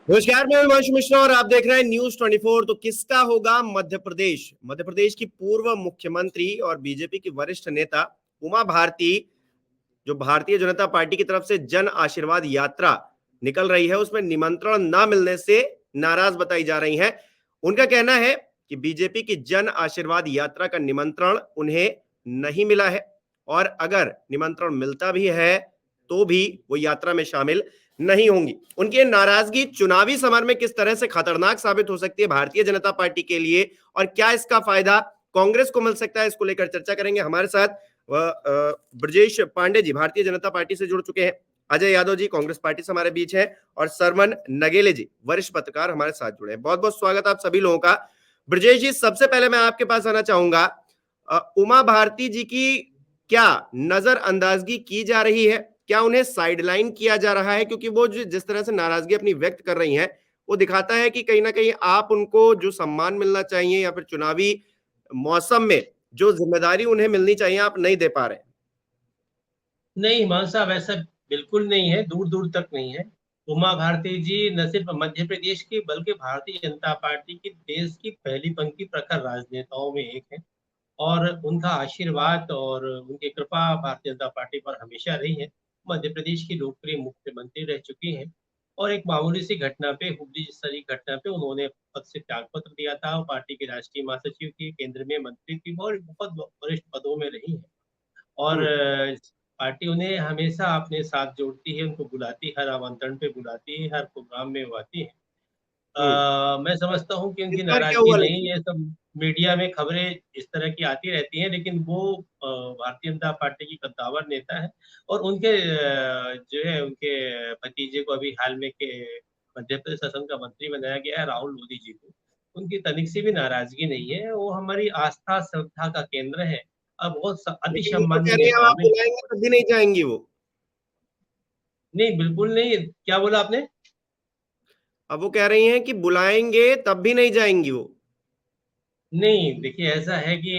नमस्कार, मैं हिमांशु मिश्रा और आप देख रहे हैं न्यूज 24। तो किसका होगा मध्य प्रदेश? मध्य प्रदेश की पूर्व मुख्यमंत्री और बीजेपी की वरिष्ठ नेता उमा भारती, जो भारतीय जनता पार्टी की तरफ से जन आशीर्वाद यात्रा निकल रही है, उसमें निमंत्रण न मिलने से नाराज बताई जा रही हैं। उनका कहना है कि बीजेपी की जन आशीर्वाद यात्रा का निमंत्रण उन्हें नहीं मिला है और अगर निमंत्रण मिलता भी है तो भी वो यात्रा में शामिल नहीं होंगी। उनकी ये नाराजगी चुनावी समर में किस तरह से खतरनाक साबित हो सकती है भारतीय जनता पार्टी के लिए और क्या इसका फायदा कांग्रेस को मिल सकता है, इसको लेकर चर्चा करेंगे। हमारे साथ ब्रजेश पांडे जी भारतीय जनता पार्टी से जुड़ चुके हैं, अजय यादव जी कांग्रेस पार्टी से हमारे बीच हैं और सरमन नगेले जी वरिष्ठ पत्रकार हमारे साथ जुड़े हैं। बहुत बहुत स्वागत आप सभी लोगों का। ब्रजेश जी, सबसे पहले मैं आपके पास आना चाहूंगा, उमा भारती जी की क्या नजरअंदाजगी की जा रही है? क्या उन्हें साइडलाइन किया जा रहा है? क्योंकि वो जिस तरह से नाराजगी अपनी व्यक्त कर रही हैं, वो दिखाता है कि कहीं ना कहीं आप उनको जो सम्मान मिलना चाहिए या फिर चुनावी मौसम में जो जिम्मेदारी उन्हें मिलनी चाहिए आप नहीं दे पा रहे। नहीं हिमांशु साहब, ऐसा बिल्कुल नहीं है, दूर दूर तक नहीं है। उमा भारती जी न सिर्फ मध्य प्रदेश की बल्कि भारतीय जनता पार्टी की देश की पहली पंक्ति प्रखर राजनेताओं में एक है। और उनका आशीर्वाद और उनकी कृपा भारतीय जनता पार्टी पर हमेशा रही है। मध्य प्रदेश की लोकप्रिय मुख्यमंत्री रह चुकी हैं और एक मामूली सी घटना पे, हुबली जैसी घटना पे उन्होंने पद से त्याग पत्र दिया था और पार्टी की राष्ट्रीय महासचिव थी, केंद्र में मंत्री थी और बहुत वरिष्ठ पदों में रही है। और हम्म। पार्टी उन्हें हमेशा अपने साथ जोड़ती है, उनको बुलाती है, हर आमंत्रण पे बुलाती है, हर प्रोग्राम में वो आती है। हम्म। मैं समझता हूँ कि इस उनकी बार क्या नाराजगी हुआ नहीं, लेकिन? ये सब मीडिया में खबरें इस तरह की आती रहती हैं, लेकिन वो भारतीय जनता पार्टी की कद्दावर नेता है। और उनके जो है उनके भतीजे को अभी हाल में के मध्य प्रदेश शासन का मंत्री बनाया गया है, राहुल मोदी जी को। उनकी तनिक सी भी नाराजगी नहीं है, वो हमारी आस्था श्रद्धा का केंद्र है। अब बहुत अति लेकिन वो तो सम्मान्य कह रही है नेताओं आप में बुलाएंगे तब भी नहीं जाएंगी वो। नहीं, बिल्कुल नहीं। क्या बोला आपने? अब वो कह रही हैं कि बुलाएंगे तब भी नहीं जाएंगी वो। नहीं, देखिए ऐसा है कि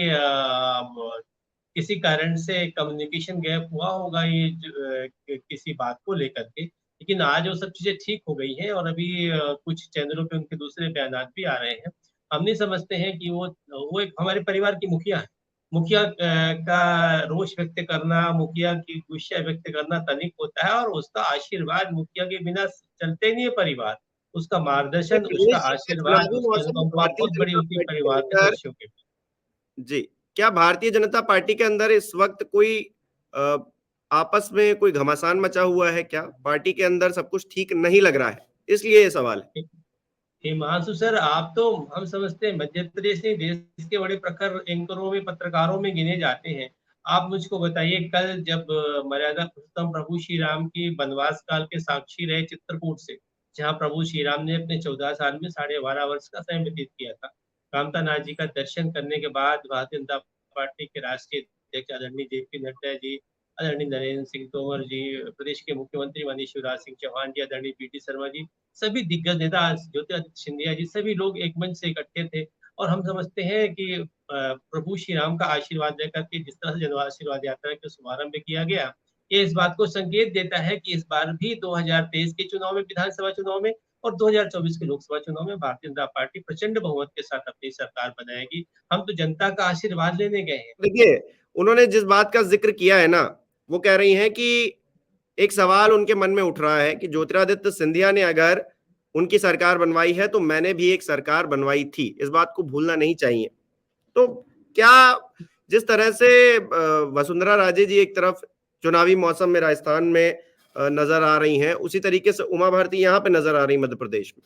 किसी कारण से कम्युनिकेशन गैप हुआ होगा, ये किसी बात को लेकर के। लेकिन आज वो सब चीजें ठीक हो गई हैं और अभी कुछ चैनलों पे उनके दूसरे बयानात भी आ रहे हैं। हम नहीं समझते हैं कि वो एक हमारे परिवार की मुखिया है। मुखिया का रोष व्यक्त करना, मुखिया की गुस्सा व्यक्त करना तनिक होता है, और उसका आशीर्वाद मुखिया के बिना चलते नहीं है परिवार। उसका ये मार्गदर्शन, उसका ब्रजेश जी, क्या आशीर्वाद, चुनावी उसकी मौसम में अनुकंपा भारतीय बहुत बड़ी जनता होती है पार्टी के परिवार के अंदर, सदस्यों के। जी, क्या भारतीय जनता पार्टी के अंदर इस वक्त कोई अ, आपस में कोई घमासान मचा हुआ है? क्या पार्टी के अंदर सब कुछ ठीक नहीं लग रहा है, इसलिए ये सवाल है? हिमांशु सर, आप तो, हम समझते हैं मध्य प्रदेश नहीं, देश के बड़े प्रखर एंकरों में, पत्रकारों में गिने जाते हैं। आप मुझको बताइए, कल जब मर्यादा पुरुषोत्तम प्रभु श्री राम की वनवास काल के साक्षी रहे चित्रकूट से, जहाँ प्रभु श्री राम ने अपने 14 साल में 12.5 वर्ष का समय व्यतीत किया था, कामता नाथ जी का दर्शन करने के बाद भारतीय जनता पार्टी के राष्ट्रीय अध्यक्ष आदरणीय जेपी नड्डा जी, आदरणीय नरेंद्र सिंह तोमर जी, प्रदेश के मुख्यमंत्री माननीय शिवराज सिंह चौहान जी, आदरणीय पीटी शर्मा जी, सभी दिग्गज नेता, ज्योतिरादित्य सिंधिया जी, सभी लोग एक मंच से इकट्ठे थे। और हम समझते हैं कि प्रभु श्री राम का आशीर्वाद लेकर के जिस तरह से जन आशीर्वाद यात्रा का शुभारंभ किया गया, ये इस बात को संकेत देता है कि इस बार भी 2023 के चुनाव में, विधानसभा चुनाव में, और 2024 के लोकसभा चुनाव में भारतीय जनता पार्टी प्रचंड बहुमत के साथ अपनी सरकार बनाएगी। हम तो जनता का आशीर्वाद लेने गए हैं। देखिए, उन्होंने जिस बात का जिक्र किया है ना, वो कह रही हैं कि एक सवाल उनके मन में उठ रहा है कि ज्योतिरादित्य सिंधिया ने अगर उनकी सरकार बनवाई है तो मैंने भी एक सरकार बनवाई थी, इस बात को भूलना नहीं चाहिए। तो क्या जिस तरह से वसुंधरा राजे जी एक तरफ चुनावी मौसम में राजस्थान में नजर आ रही हैं, उसी तरीके से उमा भारती यहाँ पे नजर आ रही मध्य प्रदेश में?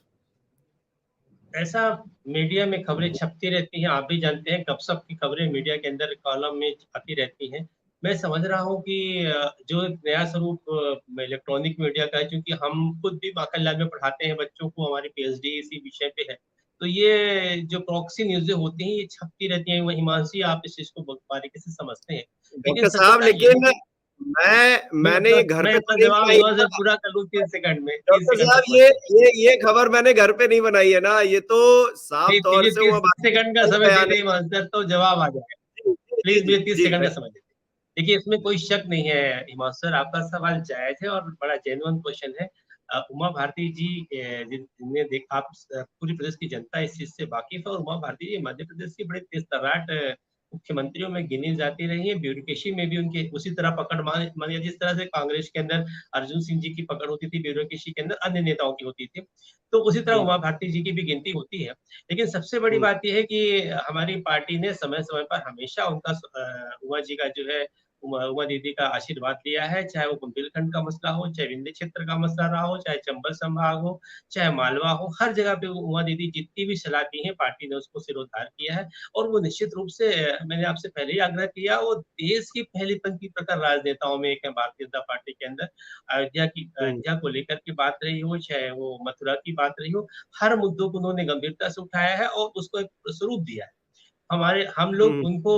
ऐसा मीडिया में खबरें छपती रहती हैं, आप भी जानते हैं, गपसप की खबरें मीडिया के अंदर कॉलम में आती रहती हैं। मैं समझ रहा हूँ कि जो एक नया स्वरूप इलेक्ट्रॉनिक मीडिया का है, क्योंकि हम खुद भी माखनलाल में पढ़ाते हैं बच्चों को, हमारी पीएचडी इसी विषय पे है। तो ये जो प्रॉक्सी न्यूज़ें होती हैं, ये छपती रहती हैं। हिमांशी, आप इस चीज को बहुत बारीकी से समझते हैं। लेकिन डॉक्टर साहब, सत्यता ये है लेकिन कि मैंने ये घर मैं पे तो अपना नहीं जवाब बनाई वहां है से ना। पूरा कर लूँ 3 सेकंड में, तीन डॉक्टर सेकंड साहब, तक समझिए। ये खबर मैंने घर पे नहीं बनाई है ना, ये तो साफ नहीं, तौर मुझे से तीस हुआ सेकंड का भारतीय समय दे बयान दें मास्टर, तो जवाब आ जाएगा। है। जी प्लीज जी मुझे तीस जी सेकंड का भाई। समय दीजिए। देखिए, इसमें कोई शक नहीं है हिमांशु सर, आपका सवाल जायज है और बड़ा जेन्युइन क्वेश्चन है। उमा भारती जी जिनने देखा, आप पूरी प्रदेश की जनता इस चीज से वाकिफ है, और उमा भारती जी मध्य प्रदेश की बड़े तेज तर्राट मुख्यमंत्रियों में गिनी जाती रही है। ब्यूरोक्रेसी में भी उनके उसी तरह पकड़ मानिए जिस तरह से कांग्रेस के अंदर अर्जुन सिंह जी की पकड़ होती थी, ब्यूरोक्रेसी के अंदर अन्य नेताओं की होती थी, तो उसी तरह उमा भारती जी की भी गिनती होती है। लेकिन सबसे बड़ी बात यह है कि हमारी पार्टी ने समय समय पर हमेशा उनका उमा जी का जो है उमा दीदी का आशीर्वाद लिया है, चाहे वो बुंदेलखंड का मसला हो, चाहे विंध्य क्षेत्र का मसला रहा हो, चाहे चंबल संभाग हो, चाहे मालवा हो, हर जगह पे उमा दीदी जितनी भी सलाह दी है पार्टी ने उसको सिरोधार किया है। और वो निश्चित रूप से मैंने आपसे पहले ही आग्रह किया, वो देश की पहली पंक्ति प्रकार राजनेताओं में एक है भारतीय जनता पार्टी के अंदर। अयोध्या को लेकर के बात रही हो, चाहे वो मथुरा की बात रही हो, हर मुद्दों को उन्होंने गंभीरता से उठाया है और उसको एक स्वरूप दिया है। हम लोग उनको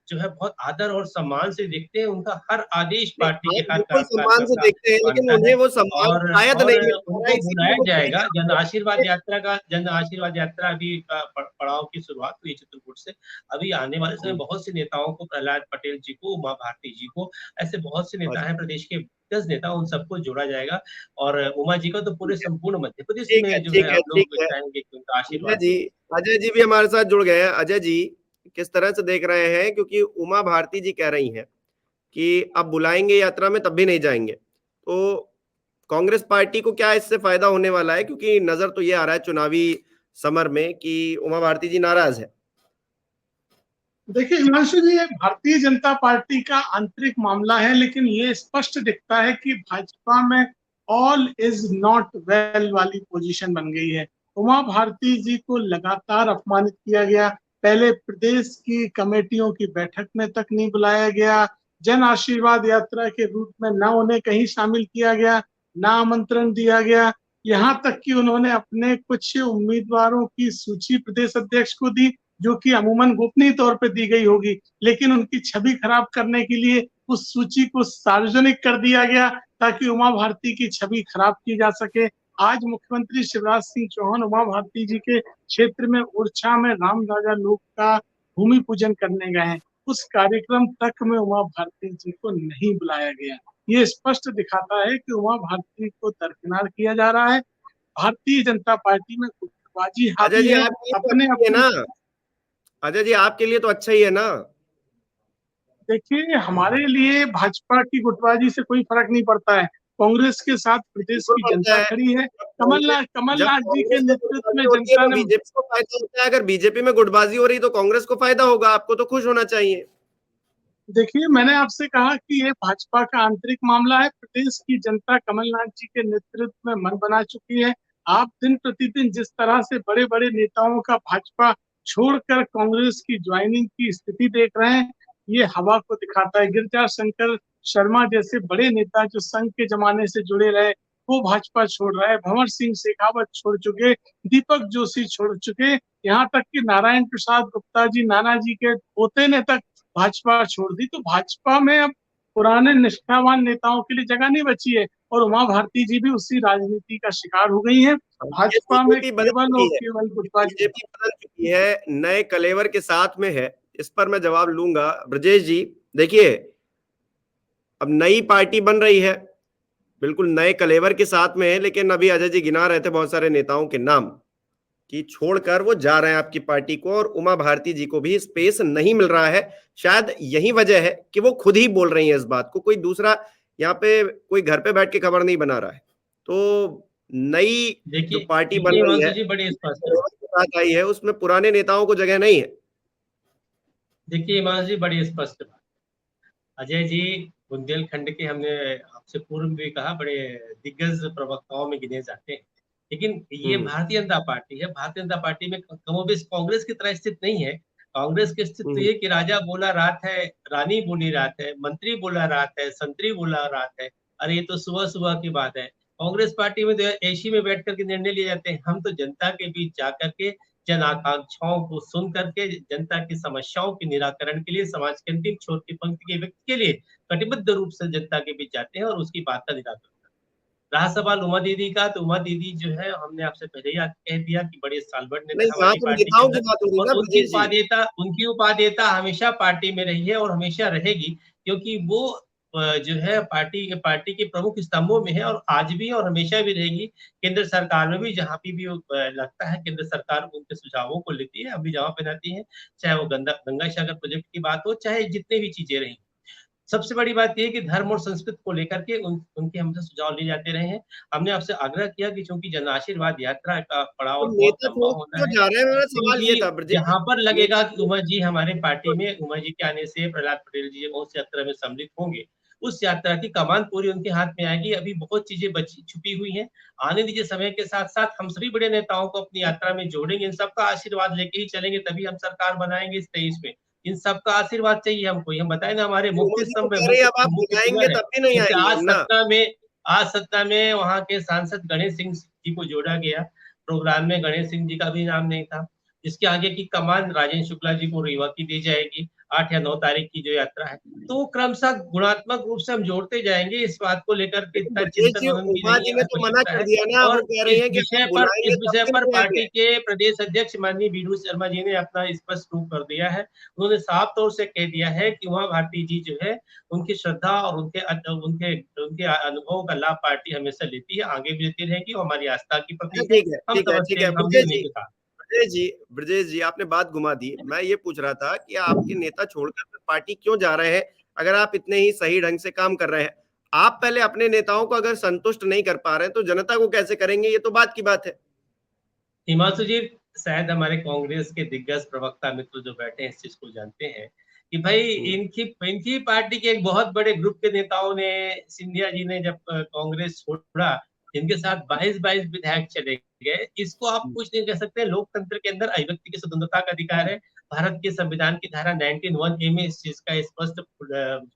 जो है बहुत आदर और सम्मान से देखते हैं, उनका हर आदेश नहीं, पार्टी के आप हर बिल्कुल सम्मान से का देखते हैं, लेकिन मानता है। उन्हें वो सम्मान और शायद और नहीं मिल पा रहा है, उनको इसीलिए बुलाया वो पूरी जाएगा। तरह जन आशीर्वाद यात्रा अभी पड़ाव की शुरुआत हुई चित्रकूट से। अभी आने वाले समय बहुत से नेताओं को, प्रहलाद पटेल जी को, उमा भारती जी को, ऐसे बहुत से नेता हैं प्रदेश के दिग्गज नेता, उन सबको जोड़ा जाएगा। और उमा जी का तो पूरे संपूर्ण मध्य प्रदेश ठीक है, में जो है ठीक है, हम ठीक लोग है। चाहेंगे कि उनका अजय आशीर्वाद जी, मिले। अजय जी भी हमारे साथ जुड़ गए हैं। अजय जी किस तरह से देख रहे हैं, क्योंकि उमा भारती जी कह रही हैं कि अब बुलाएंगे यात्रा में तब भी नहीं जाएंगे, तो कांग्रेस पार्टी को क्या इससे फायदा होने वाला है? क्योंकि नजर तो ये आ रहा है चुनावी समर में कि उमा भारती जी नाराज है। देखिए हिमांशु जी, ये भारतीय जनता पार्टी का आंतरिक मामला है, लेकिन ये स्पष्ट दिखता है कि भाजपा में ऑल इज नॉट वेल वाली पोजीशन बन गई है। उमा भारती जी को लगातार अपमानित किया गया, पहले प्रदेश की कमेटियों की बैठक में तक नहीं बुलाया गया, जन आशीर्वाद यात्रा के रूट में ना उन्हें कहीं शामिल किया गया, ना आमंत्रण दिया गया। यहाँ तक कि उन्होंने अपने कुछ उम्मीदवारों की सूची प्रदेश अध्यक्ष को दी, जो कि अमूमन गोपनीय तौर पे दी गई होगी, लेकिन उनकी छवि खराब करने के लिए उस सूची को सार्वजनिक कर दिया गया ताकि उमा भारती की छवि खराब की जा सके। आज मुख्यमंत्री शिवराज सिंह चौहान उमा भारती जी के क्षेत्र में ओरछा में राम राजा लोक का भूमि पूजन करने गए हैं, उस कार्यक्रम तक में उमा भारती जी को नहीं बुलाया गया। ये स्पष्ट दिखाता है कि उमा भारती को दरकिनार किया जा रहा है। भारतीय जनता पार्टी में गुटबाजी अजय हावी जी है। आपके लिए तो अपने अच्छा ही है अपने ना? अजय जी आपके लिए तो अच्छा ही है ना? देखिए, हमारे लिए भाजपा की गुटबाजी से कोई फर्क नहीं पड़ता है। कांग्रेस के साथ प्रदेश बिल्कुल की पड़ता जनता है। खड़ी है। जब कमलनाथ जी के कांग्रेस में नेतृत्व में गुटबाजी होती है जनता तो ने, बीजेपी को फायदा होता है, अगर बीजेपी में गुटबाजी हो रही तो कांग्रेस को फायदा होगा, आपको तो खुश होना चाहिए। देखिए मैंने आपसे कहा कि ये भाजपा का आंतरिक मामला है। प्रदेश की जनता कमलनाथ जी के नेतृत्व में मन बना चुकी है। आप दिन प्रतिदिन जिस तरह से बड़े बड़े नेताओं का भाजपा छोड़कर कांग्रेस की ज्वाइनिंग की स्थिति देख रहे हैं, ये हवा को दिखाता है। गिरिजा शंकर शर्मा जैसे बड़े नेता जो संघ के जमाने से जुड़े रहे, वो भाजपा छोड़ रहा है। भंवर सिंह शेखावत छोड़ चुके, दीपक जोशी छोड़ चुके, यहाँ तक कि नारायण प्रसाद गुप्ता जी, नाना जी के पोते ने तक भाजपा छोड़ दी। तो भाजपा में अब पुराने निष्ठावान नेताओं के लिए जगह नहीं बची है, और उमा भारती जी भी उसी राजनीति का शिकार हो गई है। ये भाजपा में बीजेपी बदल केवल और चुकी है, केवल गुटबाजी है। बीजेपी बदल चुकी है, नए कलेवर के साथ में है। इस पर मैं जवाब लूंगा। ब्रजेश जी देखिए, अब नई पार्टी बन रही है, बिल्कुल नए कलेवर के साथ में है, लेकिन अभी अजय जी गिना रहे थे बहुत सारे नेताओं के नाम कि छोड़कर वो जा रहे हैं आपकी पार्टी को, और उमा भारती जी को भी स्पेस नहीं मिल रहा है। शायद यही वजह है कि वो खुद ही बोल रही है इस बात को, कोई दूसरा यहाँ पे कोई घर पे बैठ के खबर नहीं बना रहा है। तो नई जो देखिए पार्टी बन देखिए रही हिमांशु है, जी, बड़ी स्पष्ट है। के साथ आई है, उसमें पुराने नेताओं को जगह नहीं है। देखिए हिमांशु जी, बड़ी स्पष्ट बात। अजय जी बुंदेलखंड के, हमने आपसे पूर्व भी कहा, बड़े दिग्गज प्रवक्ताओं में गिने जाते हैं। लेकिन ये हम्म भारतीय जनता पार्टी है। भारतीय जनता पार्टी में कमोबेश कांग्रेस की तरह स्थित नहीं है। कांग्रेस की स्थिति तो हम्म ये कि राजा बोला रात है, रानी बोली रात है, मंत्री बोला रात है, संतरी बोला रात है। अरे ये तो सुबह सुबह की बात है। कांग्रेस पार्टी में तो एसी में बैठ करके निर्णय लिए जाते हैं। हम तो जनता के बीच जाकर के जन आकांक्षाओं को सुन करके, जनता की समस्याओं के निराकरण के लिए, समाज के अंतिम छोर की पंक्ति के व्यक्ति के लिए कटिबद्ध रूप से जनता के बीच जाते हैं और उसकी बात का निराकरण करते हैं। रहा सवाल उमा दीदी का, तो उमा दीदी जो है, हमने आपसे पहले ही कह दिया कि बड़े सालभर नहीं, नेता यहाँ हमारी तो पार्टी के नेताओं की अंदर। बात हो रही है और ना ब्रजेश जी। उनकी उपादेयता हमेशा पार्टी में रही है और हमेशा रहेगी, क्योंकि वो जो है पार्टी के प्रमुख स्तंभों में है और आज भी और हमेशा भी रहेगी। केंद्र सरकार में भी जहाँ पे भी लगता है केंद्र सरकार उनके सुझावों को लेती है, अभी जवाब बनाती है, चाहे वो गंगा सागर प्रोजेक्ट की बात हो, चाहे जितनी भी चीजें रही। सबसे बड़ी बात ये है कि धर्म और संस्कृति को लेकर के उनके हमसे सुझाव लिए जाते रहे हैं। हमने आपसे आग्रह किया कि चूंकि जन आशीर्वाद यात्रा का तो पड़ाव बहुत नेता लंबा छोड़ होना क्यों है, जा रहे हैं, मेरा सवाल ये क्योंकि था ब्रजेश जहाँ पर जी। लगेगा कि उमा जी हमारे पार्टी में, उमा जी के आने से प्रहलाद पटेल जी उस यात्रा में सम्मिलित होंगे, उस यात्रा की कमान पूरी उनके हाथ में आएगी। अभी बहुत चीजें बची छुपी हुई हैं, आने दीजिए। समय के साथ साथ हम सभी बड़े नेताओं को अपनी यात्रा में जोड़ेंगे, इन सबका आशीर्वाद लेके ही चलेंगे, तभी हम सरकार बनाएंगे इस 23 में। इन सबका आशीर्वाद चाहिए हमको। हम बताए ना, हमारे उमा मुख्य जी तो स्तंभ है, कह रही है अब आप मुख्य बुलाएंगे पिलर है। तब भी नहीं जैसे आएंगे हम ना। आज सत्ता में वहाँ के सांसद गणेश सिंह जी को जोड़ा गया, प्रोग्राम में गणेश सिंह जी का भी नाम नहीं था। इसके आगे की कमान राजेंद्र शुक्ला जी को रीवा की दी जाएगी 8 या 9 तारीख की जो यात्रा है। तो क्रमशः गुणात्मक रूप से हम जोड़ते जाएंगे, इस बात को लेकर के लेकिन इतना ब्रजेश चिंतन जी, मनन की उमा नहीं जी है ने तो मना आवश्यकता कर है। दिया ना, वो और कह रही है कि आप बुलाएंगे इस तब विषय भी पर नहीं पार्टी आएंगे। के प्रदेश अध्यक्ष माननीय बीडू शर्मा जी ने अपना स्पष्ट रूप कर दिया है। उन्होंने साफ तौर से कह दिया है कि उमा भारती जी जो है, उनकी श्रद्धा और उनके उनके अनुभव का लाभ पार्टी हमेशा लेती है, आगे भी लेती रहेगी और हमारी आस्था की अच्छा प्रतीक है। ठीक है, हम ठीक है, ठीक समझते है। हैं, हम भी उन्हीं के साथ। ब्रजेश जी आपने बात घुमा दी। मैं ये पूछ रहा था कि आपके नेता छोड़कर फिर पार्टी क्यों जा रहे हैं, अगर आप इतने ही सही ढंग से काम कर रहे हैं। आप पहले अपने नेताओं को अगर संतुष्ट नहीं कर पा रहे हैं तो जनता को कैसे करेंगे, ये तो बात की बात है। हिमांशु जी, शायद हमारे कांग्रेस के दिग्गज प्रवक्ता मित्र जो बैठे हैं इस चीज को जानते हैं कि भाई हम्म। इनकी इनकी पार्टी के एक बहुत बड़े ग्रुप के नेताओं ने, सिंधिया जी ने जब कांग्रेस छोड़ा, इनके साथ 22 विधायक चले गए। इसको आप कुछ नहीं कह सकते। लोकतंत्र के अंदर अभिव्यक्ति की स्वतंत्रता का अधिकार है। भारत के संविधान की धारा 19(1)A में इस चीज का स्पष्ट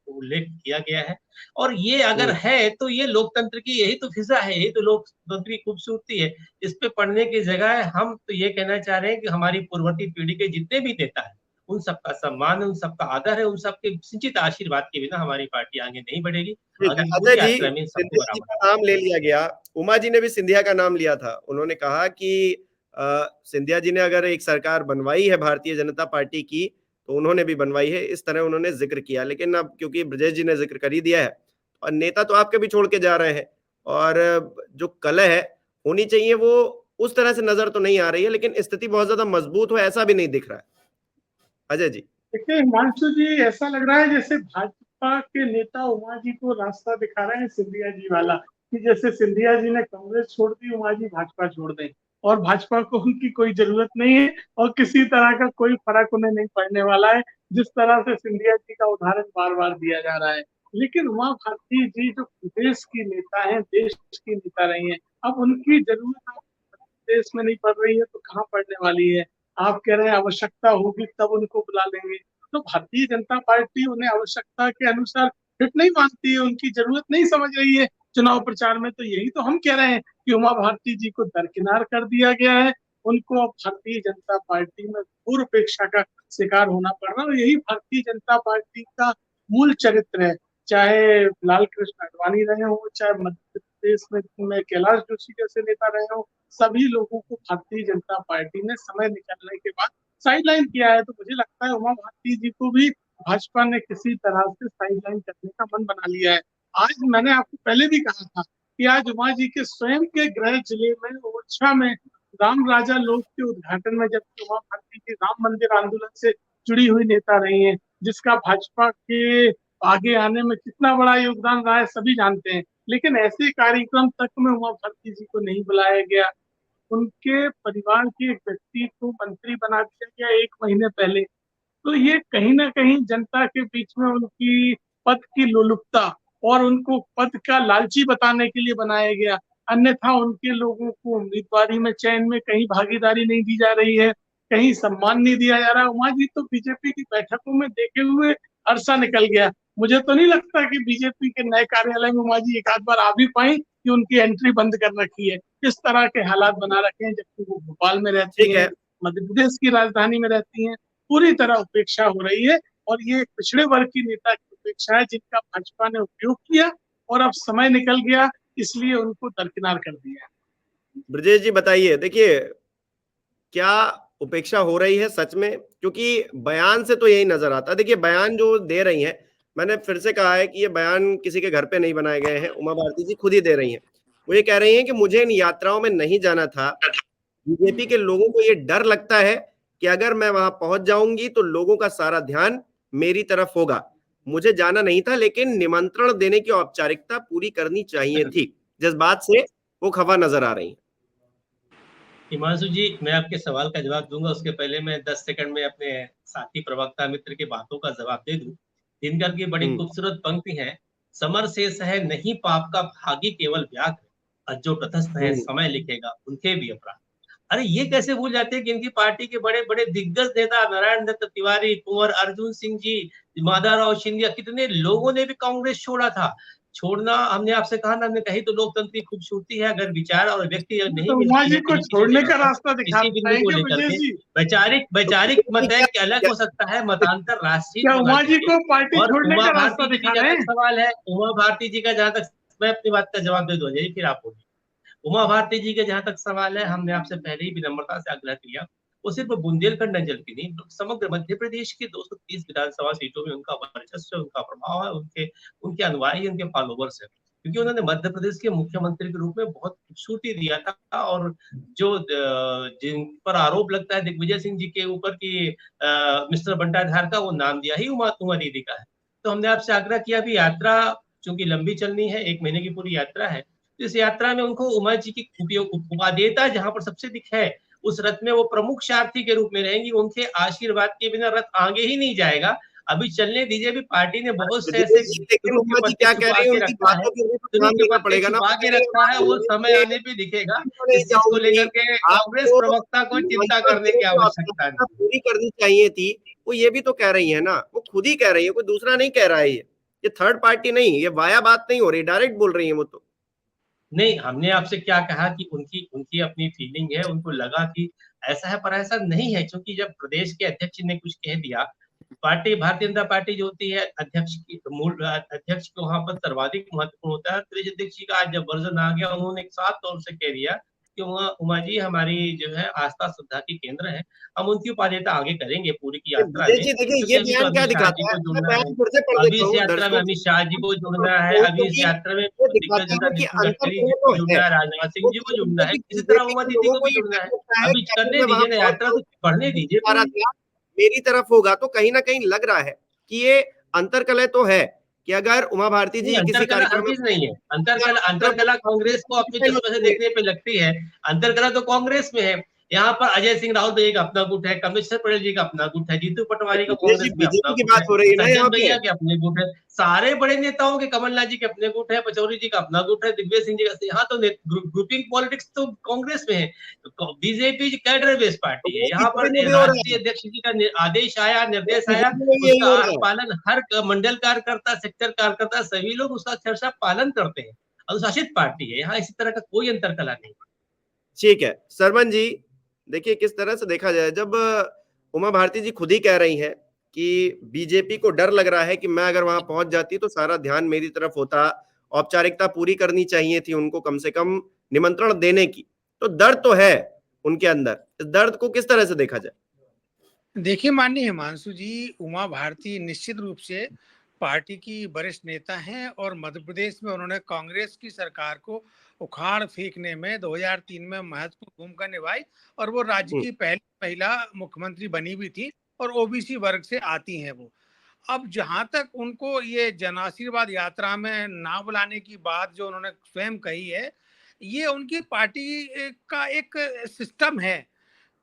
उल्लेख किया गया है। और ये अगर है तो ये लोकतंत्र की यही तो फिजा है, यही तो लोकतंत्र की खूबसूरती है। इस पे पढ़ने की जगह हम तो ये कहना चाह रहे हैं कि हमारी पूर्ववर्ती पीढ़ी के जितने भी नेता हैं, उन सबका सम्मान है, उन सबका आदर है, उन सबके सिंचित आशीर्वाद के बिना हमारी पार्टी आगे नहीं बढ़ेगी। ठीक है आगे की अजय पूरी जी, यात्रा में इन सबको सिंधिया जी बराबर। का नाम ले लिया गया, उमा जी ने भी सिंधिया का नाम लिया था। उन्होंने कहा कि सिंधिया जी ने अगर एक सरकार बनवाई है भारतीय जनता पार्टी की तो उन्होंने भी बनवाई है, इस तरह उन्होंने जिक्र किया। लेकिन अब क्योंकि ब्रजेश जी ने जिक्र कर ही दिया है, और नेता तो आपके भी छोड़ के जा रहे हैं, और जो कलह है होनी चाहिए वो उस तरह से नजर तो नहीं आ रही है, लेकिन स्थिति बहुत ज्यादा मजबूत हो ऐसा भी नहीं दिख रहा है। अजय जी। देखिए हिमांशु जी, ऐसा लग रहा है जैसे भाजपा के नेता उमा जी को रास्ता दिखा रहे हैं सिंधिया जी वाला, कि जैसे सिंधिया जी ने कांग्रेस छोड़ दी, उमा जी भाजपा छोड़ दें, और भाजपा को उनकी कोई जरूरत नहीं है और किसी तरह का कोई फर्क उन्हें नहीं पड़ने वाला है, जिस तरह से सिंधिया जी का उदाहरण बार बार दिया जा रहा है। लेकिन उमा भारती जी जो प्रदेश की नेता है, देश की नेता रही है, अब उनकी जरूरत देश में नहीं पड़ रही है तो कहाँ पड़ने वाली है। आप कह रहे हैं आवश्यकता होगी तब उनको बुला लेंगे, तो भारतीय जनता पार्टी उन्हें आवश्यकता के अनुसार फिट नहीं मानती है, उनकी जरूरत नहीं समझ रही है चुनाव प्रचार में। तो यही तो हम कह रहे हैं कि उमा भारती जी को दरकिनार कर दिया गया है, उनको अब भारतीय जनता पार्टी में पूर्व उपेक्षा का शिकार होना पड़ रहा है। और यही भारतीय जनता पार्टी का मूल चरित्र है, चाहे लाल कृष्ण आडवाणी रहे हो, चाहे मध्य प्रदेश में कैलाश जोशी जैसे नेता रहे हो, सभी लोगों को भारतीय जनता पार्टी ने समय निकलने के बाद साइडलाइन किया है। तो मुझे लगता है उमा भारती जी को भी भाजपा ने किसी तरह से साइडलाइन करने का मन बना लिया है। आज मैंने आपको पहले भी कहा था कि आज उमा जी के स्वयं के गृह जिले में ओरछा में राम राजा लोक के उद्घाटन में, जबकि उमा भारती जी राम मंदिर आंदोलन से जुड़ी हुई नेता रही है, जिसका भाजपा के आगे आने में कितना बड़ा योगदान रहा है सभी जानते हैं, लेकिन ऐसे कार्यक्रम तक में उमा भारती जी को नहीं बुलाया गया। उनके परिवार के एक व्यक्ति को मंत्री बना दिया गया 1 महीने पहले। तो ये कहीं ना कहीं जनता के बीच में उनकी पद की लोलुपता और उनको पद का लालची बताने के लिए बनाया गया। अन्यथा उनके लोगों को उम्मीदवारी में चयन में कहीं भागीदारी नहीं दी जा रही है, कहीं सम्मान नहीं दिया जा रहा। उमा जी तो बीजेपी की बैठकों में देखे हुए अरसा निकल गया। मुझे तो नहीं लगता कि बीजेपी के नए कार्यालय में उमा जी एक आध बार आ भी पाई कि उनकी एंट्री बंद कर रखी है। इस तरह के हालात बना रखे हैं, जबकि वो भोपाल में रहती ठीक है, है। मध्य प्रदेश की राजधानी में रहती है। पूरी तरह उपेक्षा हो रही है, और ये पिछड़े वर्ग की नेता की उपेक्षा है जिनका भाजपा ने उपयोग किया और अब समय निकल गया, इसलिए उनको दरकिनार कर दिया। ब्रजेश जी बताइए, देखिए क्या उपेक्षा हो रही है सच में, क्योंकि बयान से तो यही नजर आता है। देखिए बयान जो दे रही हैं, मैंने फिर से कहा है कि ये बयान किसी के घर पे नहीं बनाए गए हैं, उमा भारती जी खुद ही दे रही हैं। वो ये कह रही हैं कि मुझे इन यात्राओं में नहीं जाना था, बीजेपी के लोगों को ये डर लगता है कि अगर मैं वहां पहुंच जाऊंगी तो लोगों का सारा ध्यान मेरी तरफ होगा। मुझे जाना नहीं था, लेकिन निमंत्रण देने की औपचारिकता पूरी करनी चाहिए थी। जिस बात से वो खफा नजर आ रही हैं। हिमांशु जी, मैं आपके सवाल का जवाब दूंगा, उसके पहले मैं 10 सेकंड में अपने साथी प्रवक्ता मित्र की बातों का जवाब दे दूं। दिनकर की बड़ी खूबसूरत पंक्ति है, समर शेष है नहीं पाप का भागी केवल व्याघ्र, अज्जो तटस्थ है समय लिखेगा उनके भी अपराध। अरे ये कैसे भूल जाते हैं कि इनकी पार्टी के बड़े बड़े दिग्गज नेता नारायण दत्त तिवारी, कुंवर अर्जुन सिंह जी, माधवराव सिंधिया, कितने लोगों ने भी कांग्रेस छोड़ा था। छोड़ना, हमने आपसे कहा ना, हमने कही तो लोकतंत्र की खूबसूरती है, अगर विचार और व्यक्ति नहीं तो उमा मिलती जी है को छोड़ने का रास्ता दिखा किसी बिंदु को पाएंगे लेकर विजय के, जी? वैचारिक मत है कि अलग हो सकता है, मतांतर राष्ट्रीय क्या होना उमा जी चाहिए। को पार्टी और छोड़ने उमा का रास्ता भारती जी की दिखा जहाँ रहे तक हैं? सवाल है, उमा भारती जी का जहाँ तक, मैं अपनी बात का जवाब दे दूं अजय, फिर आप बोलिए। उमा भारती जी का जहां तक सवाल है, हमने आपसे पहले ही विनम्रता से आग्रह किया, वो सिर्फ बुंदेलखंड अंचल की नहीं, समग्र मध्य प्रदेश की 230 विधानसभा सीटों में उनका वर्चस्व, उनका प्रभाव है, उनके उनके अनुयायी, उनके फॉलोवर्स है, क्योंकि उन्होंने मध्य प्रदेश के मुख्यमंत्री के रूप में बहुत खूबसूरती दिया था। और जो जिन पर आरोप लगता है दिग्विजय सिंह जी के ऊपर की मिस्टर बंटाधार का, वो नाम दिया ही उमा दीदी का है। तो हमने आपसे आग्रह किया भी, यात्रा चूंकि लंबी चलनी है, 1 महीने की पूरी यात्रा है, इस यात्रा में उनको उमा जी की उपादेयता जहां पर सबसे दिख है, उस रथ में वो प्रमुख सारथी के रूप में रहेंगी। उनके आशीर्वाद के बिना रथ आगे ही नहीं जाएगा। अभी चलने दीजिए, भी पार्टी ने बहुत से ऐसे लेकिन तुरुप के उमा जी पत्ते क्या कह छुपा रही है, के उनकी रखा है, बातों के लिए तो तुरुप ध्यान के देना पत्ते पड़ेगा ना। छुपा के रखा है, वो समय आने पे दिखेगा। इस चीज को लेकर के कांग्रेस आपको प्रवक्ता को चिंता करने की आवश्यकता नहीं। पूरी करनी चाहिए थी, वो ये भी तो कह रही है ना, वो खुद ही कह रही है, कोई दूसरा नहीं कह रहा है। ये थर्ड पार्टी नहीं, ये वाया बात नहीं हो रही, डायरेक्ट बोल रही है वो तो। नहीं, हमने आपसे क्या कहा कि उनकी उनकी अपनी फीलिंग है, उनको लगा कि ऐसा है, पर ऐसा नहीं है, क्योंकि जब प्रदेश के अध्यक्ष ने कुछ कह दिया, पार्टी भारतीय जनता पार्टी जो होती है, अध्यक्ष की मूल अध्यक्ष को वहां पर सर्वाधिक महत्वपूर्ण होता है। प्रदेश अध्यक्ष जी का आज जब वर्जन आ गया, उन्होंने एक साफ तौर से कह दिया कि उमा जी हमारी जो है आस्था श्रद्धा की केंद्र है, हम उनकी उपादेयता आगे करेंगे पूरी की यात्रा विजय में, जी देखिए, क्योंकि ये अभी तो बयान क्या अमित शाह जी दिखाता है, को मैं जुड़ना है, बयान फिर से पढ़ अभी देता इस हूँ यात्रा में दर्शकों अमित शाह जी को जुड़ना है, अभी इस क्योंकि यात्रा में ये दिग्गज दिखाता नेता है कि नितिन अंतर गडकरी जी तो को है। जुड़ना है, राजनाथ सिंह जी को जुड़ना है, इसी तरह बीजेपी उमा के दीदी लोगों को को भी ये जुड़ना डर है। लगता है अभी कि अगर करने मैं वहां दीजिए ना, पहुंच यात्रा जाऊं तो बढ़ने तो दीजिए सारा पूरी। ध्यान मेरी तरफ होगा, तो कहीं ना कहीं लग रहा है कि ये अंतर्कलह तो है कि अगर उमा भारती नहीं, जी किसी अंतरकला हर कार्यक्रम में चीज नहीं है। तो अंतरकला कांग्रेस को अपनी चश्मे से देखने पे लगती है, अंतरकला तो कांग्रेस में है। यहाँ पर अजय सिंह राहुल भैया का अपना गुट है, कमलेश्वर पटेल जी का अपना गुट है, जीतू पटवारी का विजय जी, कांग्रेस में अपना बीजेपी की गुट है, बात हो रही है ना सज्जन यहाँ पे। भैया के अपने गुट है, सारे बड़े नेताओं के, कमलनाथ जी के अपने गुट है, पचौरी जी का अपना गुट है, दिग्विजय सिंह जी का। यहाँ तो ग्रुपिंग पॉलिटिक्स तो कांग्रेस में है। तो बीजेपी कैडर बेस्ड तो पार्टी है, वो यहाँ पर बीजेपी में भी हो रहा राष्ट्रीय है, अध्यक्ष जी का आदेश आया, निर्देश आया, बीजेपी में भी यही उसका हो रहा है। पालन हर मंडल कार्यकर्ता, सेक्टर कार्यकर्ता, सभी लोग उसका अक्षरशः पालन करते हैं। अनुशासित पार्टी है, यहाँ इसी तरह का कोई अंतरकला नहीं। ठीक है सरमन जी, देखिए किस तरह से देखा जाए, जब उमा भारती जी खुद ही कह रही हैं कि बीजेपी को डर लग रहा है कि मैं अगर वहां पहुंच जाती तो सारा ध्यान मेरी तरफ होता, औपचारिकता पूरी करनी चाहिए थी उनको कम से कम निमंत्रण देने की, तो दर्द तो है उनके अंदर। इस दर्द को किस तरह से देखा जाए? देखिए माननीय हिमांशु जी, उमा भारती निश्चित रूप से पार्टी की वरिष्ठ नेता हैं और मध्य प्रदेश में उन्होंने कांग्रेस की सरकार को उखाड़ फेंकने में 2003 में महत्वपूर्ण भूमिका निभाई और वो राज्य की पहली महिला मुख्यमंत्री बनी भी थी और ओबीसी वर्ग से आती हैं वो। अब जहां तक उनको ये जन आशीर्वाद यात्रा में ना बुलाने की बात जो उन्होंने स्वयं कही है, ये उनकी पार्टी का एक सिस्टम है।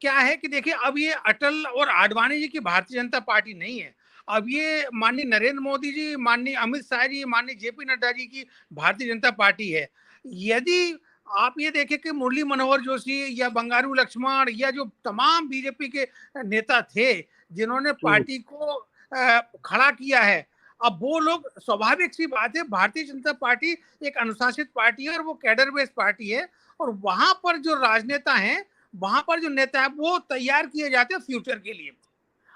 क्या है कि देखिए, अब ये अटल और आडवाणी जी की भारतीय जनता पार्टी नहीं है, अब ये माननीय नरेंद्र मोदी जी, माननीय अमित शाह जी, माननीय जेपी नड्डा जी की भारतीय जनता पार्टी है। यदि आप ये देखें कि मुरली मनोहर जोशी या बंगारू लक्ष्मण या जो तमाम बीजेपी के नेता थे जिन्होंने पार्टी को खड़ा किया है, अब वो लोग, स्वाभाविक सी बात है, भारतीय जनता पार्टी एक अनुशासित पार्टी है और वो कैडर बेस्ड पार्टी है, और वहां पर जो राजनेता हैं, वहां पर जो नेता है वो तैयार किए जाते हैं फ्यूचर के लिए।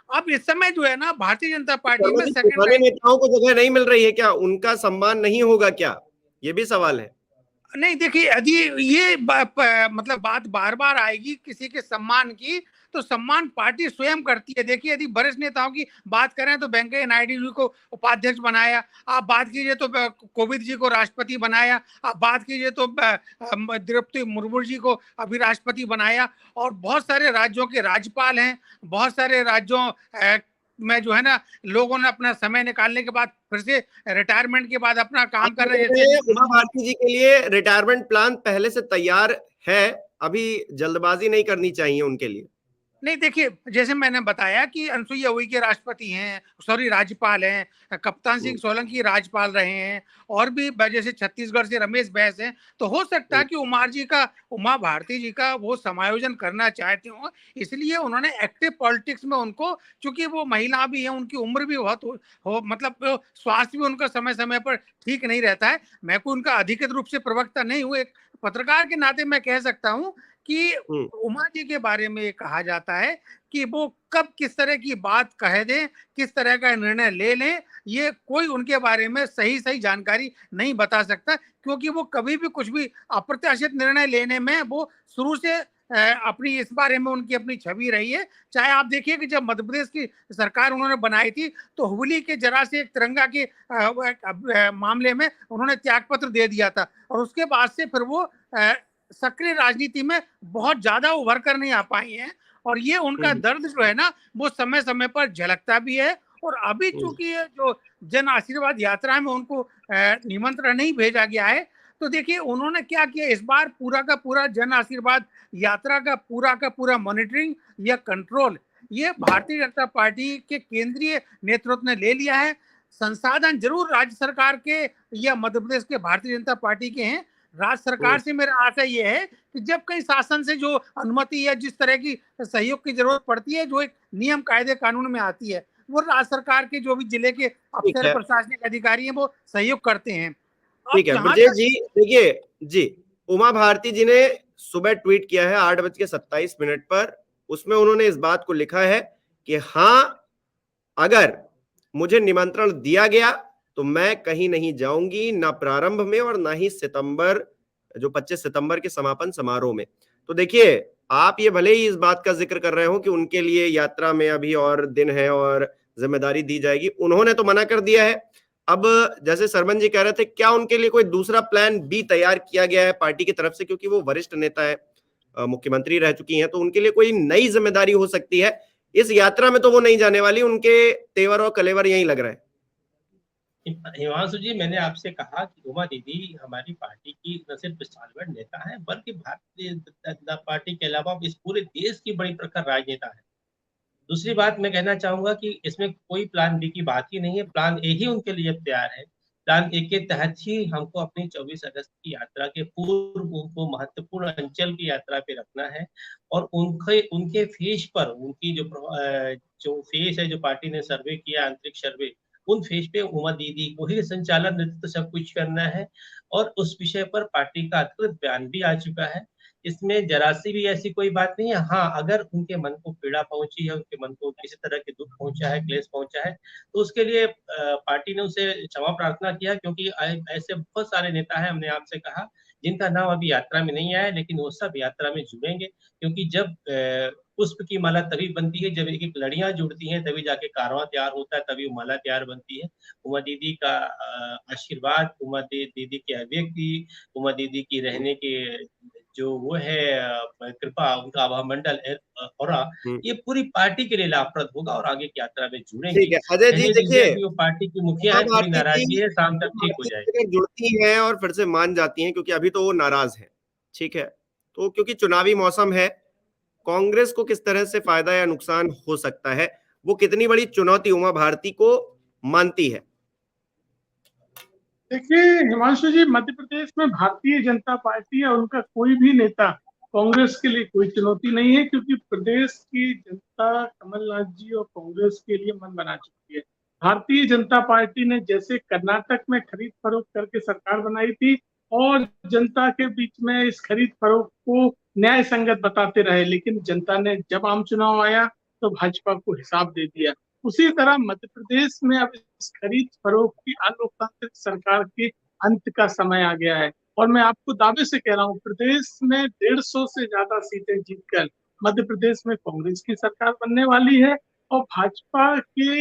अब इस समय जो है ना, भारतीय जनता पार्टी में सेकंड पुराने नेताओं को जगह नहीं मिल रही है क्या? उनका सम्मान नहीं होगा क्या? ये भी सवाल है। नहीं, देखिए यदि ये मतलब बात बार बार आएगी किसी के सम्मान की, तो सम्मान पार्टी स्वयं करती है। देखिए, यदि वरिष्ठ नेताओं की बात करें तो वेंकैया नायडू जी को उपाध्यक्ष बनाया, आप बात कीजिए तो कोविंद जी को राष्ट्रपति बनाया, आप बात कीजिए तो द्रौपदी मुर्मू जी को अभी राष्ट्रपति बनाया, और बहुत सारे राज्यों के राज्यपाल हैं, बहुत सारे राज्यों में जो है ना, लोगों ने अपना समय निकालने के बाद फिर से रिटायरमेंट के बाद अपना काम कर रहे हैं। उमा भारती जी के लिए रिटायरमेंट प्लान पहले से तैयार है, अभी जल्दबाजी नहीं करनी चाहिए उनके लिए। नहीं, देखिए, जैसे मैंने बताया कि अनसुईया उइके राष्ट्रपति हैं, सॉरी राज्यपाल हैं, कप्तान सिंह सोलंकी राज्यपाल रहे हैं, और भी जैसे छत्तीसगढ़ से रमेश बैस हैं, तो हो सकता है कि उमा भारती जी का वो समायोजन करना चाहते हो, इसलिए उन्होंने एक्टिव पॉलिटिक्स में उनको, चूंकि वो महिला भी है, उनकी उम्र भी बहुत हो मतलब स्वास्थ्य भी उनका समय समय पर ठीक नहीं रहता है। मैं कोई उनका अधिकृत रूप से प्रवक्ता नहीं हूँ, एक पत्रकार के नाते मैं कह सकता हूँ कि उमा जी के बारे में ये कहा जाता है कि वो कब किस तरह की बात कह दें, किस तरह का निर्णय ले लें, ये कोई उनके बारे में सही जानकारी नहीं बता सकता, क्योंकि वो कभी भी कुछ भी अप्रत्याशित निर्णय लेने में वो शुरू से अपनी इस बारे में उनकी अपनी छवि रही है। चाहे आप देखिए कि जब मध्य प्रदेश की सरकार उन्होंने बनाई थी तो हुबली के जरा से एक तिरंगा के मामले में उन्होंने त्यागपत्र दे दिया था, और उसके बाद से फिर वो सक्रिय राजनीति में बहुत ज्यादा उभर कर नहीं आ पाई हैं, और ये उनका दर्द जो है ना, वो समय समय पर झलकता भी है। और अभी चूंकि ये जो जन आशीर्वाद यात्रा में उनको निमंत्रण नहीं भेजा गया है, तो देखिए उन्होंने क्या किया इस बार, पूरा का पूरा जन आशीर्वाद यात्रा का पूरा मॉनिटरिंग या कंट्रोल ये भारतीय जनता पार्टी के केंद्रीय नेतृत्व ने ले लिया है। संसाधन जरूर राज्य सरकार के या मध्य प्रदेश के भारतीय जनता पार्टी के हैं। राज्य सरकार से मेरा आशा ये है कि जब कहीं शासन से जो अनुमति या जिस तरह की सहयोग की जरूरत पड़ती है, जो एक नियम कायदे कानून में आती है, वो राज्य सरकार के जो भी जिले के अफसर प्रशासनिक अधिकारी हैं वो सहयोग करते हैं। ठीक है ब्रजेश जी, देखिए जी, उमा भारती जी ने सुबह ट्वीट किया है 8:27 पर, उसमें उन्होंने इस बात को लिखा है कि हाँ, अगर मुझे निमंत्रण दिया गया तो मैं कहीं नहीं जाऊंगी, ना प्रारंभ में और ना ही सितंबर जो 25 सितंबर के समापन समारोह में। तो देखिए, आप ये भले ही इस बात का जिक्र कर रहे हो कि उनके लिए यात्रा में अभी और दिन है और जिम्मेदारी दी जाएगी, उन्होंने तो मना कर दिया है। अब जैसे सरमन जी कह रहे थे, क्या उनके लिए कोई दूसरा प्लान बी तैयार किया गया है पार्टी की तरफ से, क्योंकि वो वरिष्ठ नेता है, मुख्यमंत्री रह चुकी हैं, तो उनके लिए कोई नई जिम्मेदारी हो सकती है? इस यात्रा में तो वो नहीं जाने वाली, उनके तेवर और कलेवर यहीं लग रहे हैं। हिमांशु जी, मैंने आपसे कहा कि उमा दीदी हमारी पार्टी की न सिर्फ स्टालवर्ड नेता है, बल्कि भारतीय जनता पार्टी के अलावा इस पूरे देश की बड़ी प्रखर राजनेता है। दूसरी बात मैं कहना चाहूंगा कि इसमें कोई प्लान बी की बात ही नहीं है, प्लान ए ही उनके लिए तैयार है। प्लान ए के तहत ही हमको अपनी 24 अगस्त की यात्रा के पूर्व उनको महत्वपूर्ण अंचल की यात्रा पे रखना है, और उनके फेज पर उनकी जो फेज है, जो पार्टी ने सर्वे किया, आंतरिक सर्वे, उन फेज पे उमा दीदी को ही संचालन नेतृत्व सब कुछ करना है। और उस विषय पर पार्टी का अधिकृत बयान भी आ चुका है, इसमें जरा सी भी ऐसी कोई बात नहीं है। हाँ, अगर उनके मन को पीड़ा पहुंची है, उनके मन को किसी तरह के दुख पहुंचा है, क्लेश पहुंचा है, तो उसके लिए पार्टी ने उसे क्षमा प्रार्थना किया, क्योंकि ऐसे बहुत सारे नेता हैं, हमने आपसे कहा, जिनका नाम अभी यात्रा में नहीं आया, लेकिन वो सब यात्रा में जुड़ेंगे, क्योंकि जब पुष्प की माला तभी बनती है जब एक लड़ियां जुड़ती हैं, तभी जाके कारवां तैयार होता है, तभी माला तैयार बनती है। उमा दीदी का आशीर्वाद, उमा दीदी की अभिव्यक्ति, उमा दीदी की रहने के जो वो है कृपा, उनका आभा मंडल और ये पूरी पार्टी के लिए लाभप्रद होगा, और आगे की यात्रा में जुड़ेंगे। ठीक है अजय जी, देखिए वो पार्टी की मुखिया है, थोड़ी नाराजगी है, शाम तक ठीक हो जाएगी। जुड़ती हैं और फिर से मान जाती हैं, क्योंकि अभी तो वो नाराज है। ठीक है, तो क्योंकि चुनावी मौसम है, कांग्रेस को किस तरह से फायदा या नुकसान हो सकता है, वो कितनी बड़ी चुनौती उमा भारती को मानती है? देखिए हिमांशु जी, मध्य प्रदेश में भारतीय जनता पार्टी या उनका कोई भी नेता कांग्रेस के लिए कोई चुनौती नहीं है, क्योंकि प्रदेश की जनता कमलनाथ जी और कांग्रेस के लिए मन बना चुकी है। भारतीय जनता पार्टी ने जैसे कर्नाटक में खरीद फरोख्त करके सरकार बनाई थी, और जनता के बीच में इस खरीद फरोख्त को न्याय संगत बताते रहे, लेकिन जनता ने जब आम चुनाव आया तो भाजपा को हिसाब दे दिया। उसी तरह मध्य प्रदेश में अब इस खरीद फरोख्त की अलोकतांत्रिक सरकार के अंत का समय आ गया है, और मैं आपको दावे से कह रहा हूँ, प्रदेश में 150 से ज्यादा सीटें जीतकर मध्य प्रदेश में कांग्रेस की सरकार बनने वाली है और भाजपा के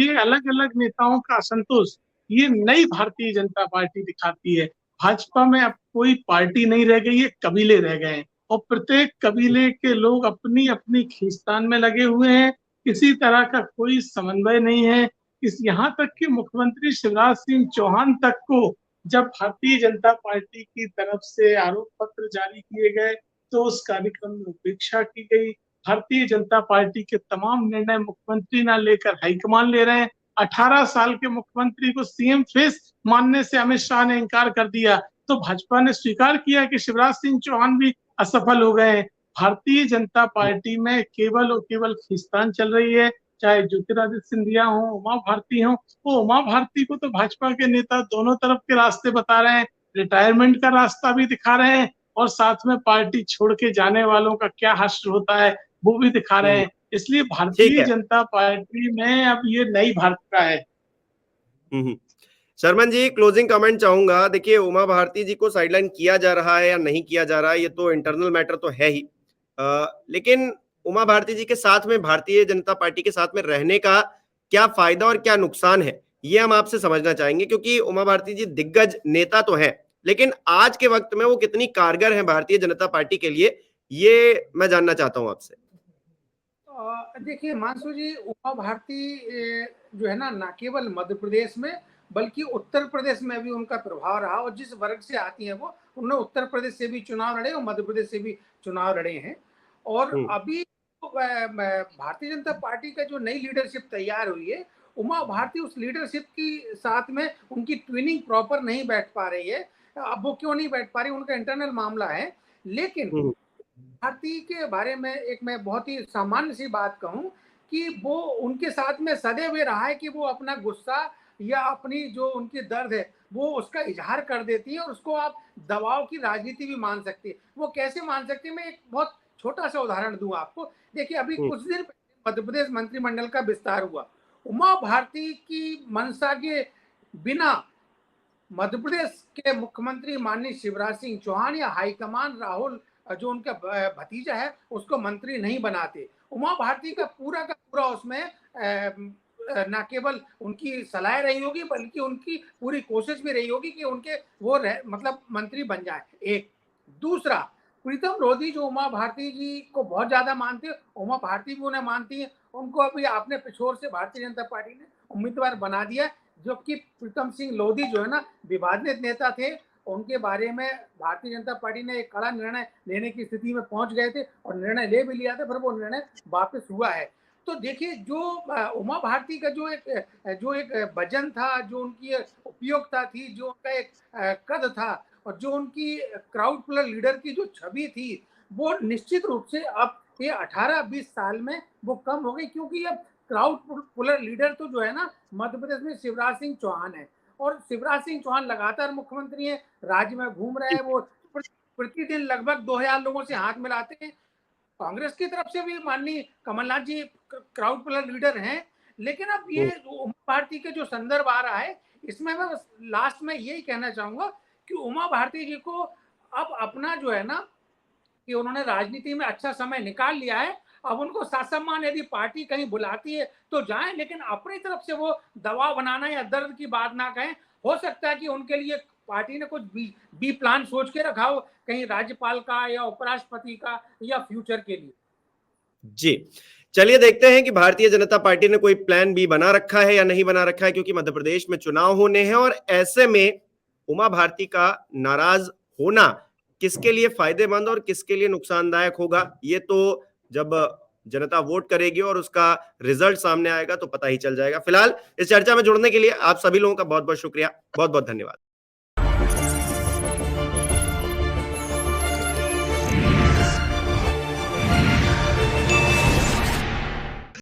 ये अलग अलग नेताओं का असंतोष ये नई भारतीय जनता पार्टी दिखाती है। भाजपा में अब कोई पार्टी नहीं रह गई है, कबीले रह गए हैं और प्रत्येक कबीले के लोग अपनी अपनी खींचतान में लगे हुए हैं। किसी तरह का कोई समन्वय नहीं है। इस यहाँ तक कि मुख्यमंत्री शिवराज सिंह चौहान तक को जब भारतीय जनता पार्टी की तरफ से आरोप पत्र जारी किए गए तो उस कार्यक्रम में उपेक्षा की गई। भारतीय जनता पार्टी के तमाम निर्णय मुख्यमंत्री ना लेकर हाईकमान ले रहे हैं। 18 साल के मुख्यमंत्री को सीएम फेस मानने से अमित शाह ने इनकार कर दिया तो भाजपा ने स्वीकार किया कि शिवराज सिंह चौहान भी असफल हो गए। भारतीय जनता पार्टी में केवल और केवल खींचतान चल रही है, चाहे ज्योतिरादित्य सिंधिया हो, उमा भारती हो। वो उमा भारती को तो भाजपा के नेता दोनों तरफ के रास्ते बता रहे हैं, रिटायरमेंट का रास्ता भी दिखा रहे हैं और साथ में पार्टी छोड़ के जाने वालों का क्या हश्र होता है वो भी दिखा रहे हैं। इसलिए भारतीय जनता पार्टी में अब ये नई भाजपा है। शर्मन जी, क्लोजिंग कमेंट चाहूंगा। देखिए, उमा भारती जी को साइडलाइन किया जा रहा है या नहीं किया जा रहा है, ये तो इंटरनल मैटर तो है ही, लेकिन उमा भारती जी के साथ में भारतीय जनता पार्टी के साथ में रहने का क्या फायदा और क्या नुकसान है, ये हम आपसे समझना चाहेंगे, क्योंकि उमा भारती जी दिग्गज नेता तो हैं, लेकिन आज के वक्त में वो कितनी कारगर हैं भारतीय जनता पार्टी के लिए, ये मैं जानना चाहता हूं आपसे। देखिए हिमांशु जी, उमा भारती जो है ना केवल मध्य प्रदेश में बल्कि उत्तर प्रदेश में भी उनका प्रभाव रहा और जिस वर्ग से आती हैं वो, उन्होंने उत्तर प्रदेश से भी चुनाव लड़े और मध्य प्रदेश से भी चुनाव लड़े हैं। और अभी भारतीय जनता पार्टी का जो नई लीडरशिप तैयार हुई है, उमा भारती उस लीडरशिप की साथ में उनकी ट्विनिंग प्रॉपर नहीं बैठ पा रही है। अब वो क्यों नहीं बैठ पा रही, उनका इंटरनल मामला है। लेकिन भारती के बारे में एक मैं बहुत ही सामान्य सी बात कहूं कि वो उनके साथ में सदैव रहा है कि वो अपना गुस्सा या अपनी जो उनकी दर्द है वो उसका इजहार कर देती है और उसको आप दबाव की राजनीति भी मान सकती है। वो कैसे मान सकती है, मैं एक बहुत छोटा सा उदाहरण दूं आपको। देखिए, अभी कुछ दिन पहले मध्य प्रदेश मंत्रिमंडल का विस्तार हुआ। उमा भारती की मंशा के बिना मध्य प्रदेश के मुख्यमंत्री माननीय शिवराज सिंह चौहान या हाईकमान राहुल जो उनका भतीजा है उसको मंत्री नहीं बनाते। उमा भारती का पूरा उसमें न केवल उनकी सलाह रही होगी बल्कि उनकी पूरी कोशिश भी रही होगी कि उनके वो मतलब मंत्री बन जाए। एक दूसरा, प्रीतम लोधी जो उमा भारती जी को बहुत ज्यादा मानते हैं, उमा भारती भी उन्हें मानती है। उनको अभी आपने पिछोर से भारतीय जनता पार्टी ने उम्मीदवार बना दिया, जबकि प्रीतम सिंह लोधी जो है ना विवादित नेता थे, उनके बारे में भारतीय जनता पार्टी ने एक कड़ा निर्णय लेने की स्थिति में पहुंच गए थे और निर्णय ले भी लिया था, फिर वो निर्णय वापस हुआ है। तो देखिए, जो उमा भारती का जो एक वजन था, जो उनकी उपयोगिता थी, जो उनका एक कद था और जो उनकी क्राउड पुलर लीडर की जो छवि थी, वो निश्चित रूप से अब ये 18-20 साल में वो कम हो गई, क्योंकि अब क्राउड पुलर लीडर तो जो है ना मध्य प्रदेश में शिवराज सिंह चौहान है और शिवराज सिंह चौहान लगातार मुख्यमंत्री हैं, राज्य में घूम रहे हैं, वो प्रतिदिन लगभग 2000 लोगों से हाथ मिलाते हैं। कांग्रेस की तरफ से भी माननीय कमलनाथ जी क्राउड पुलर लीडर हैं। लेकिन अब ये उमा भारती के जो संदर्भ आ रहा है, इसमें मैं लास्ट में यही कहना चाहूंगा कि उमा भारती जी को अब अपना जो है ना कि उन्होंने राजनीति में अच्छा समय निकाल लिया है, अब उनको सासम्मान यदि पार्टी कहीं बुलाती है तो जाएं, लेकिन अपनी तरफ से वो दबाव बनाना या दर्द की बात ना कहें। हो सकता है कि उनके लिए पार्टी ने कुछ बी प्लान सोच के रखा हो, कहीं राज्यपाल का या उपराष्ट्रपति का या फ्यूचर के लिए। जी, चलिए देखते हैं कि भारतीय जनता पार्टी ने कोई प्लान बी बना रखा है या नहीं बना रखा है, क्योंकि मध्य प्रदेश में चुनाव होने हैं और ऐसे में उमा भारती का नाराज होना किसके लिए फायदेमंद और किसके लिए नुकसानदायक होगा, ये तो जब जनता वोट करेगी और उसका रिजल्ट सामने आएगा तो पता ही चल जाएगा। फिलहाल इस चर्चा में जुड़ने के लिए आप सभी लोगों का बहुत बहुत शुक्रिया, बहुत बहुत धन्यवाद।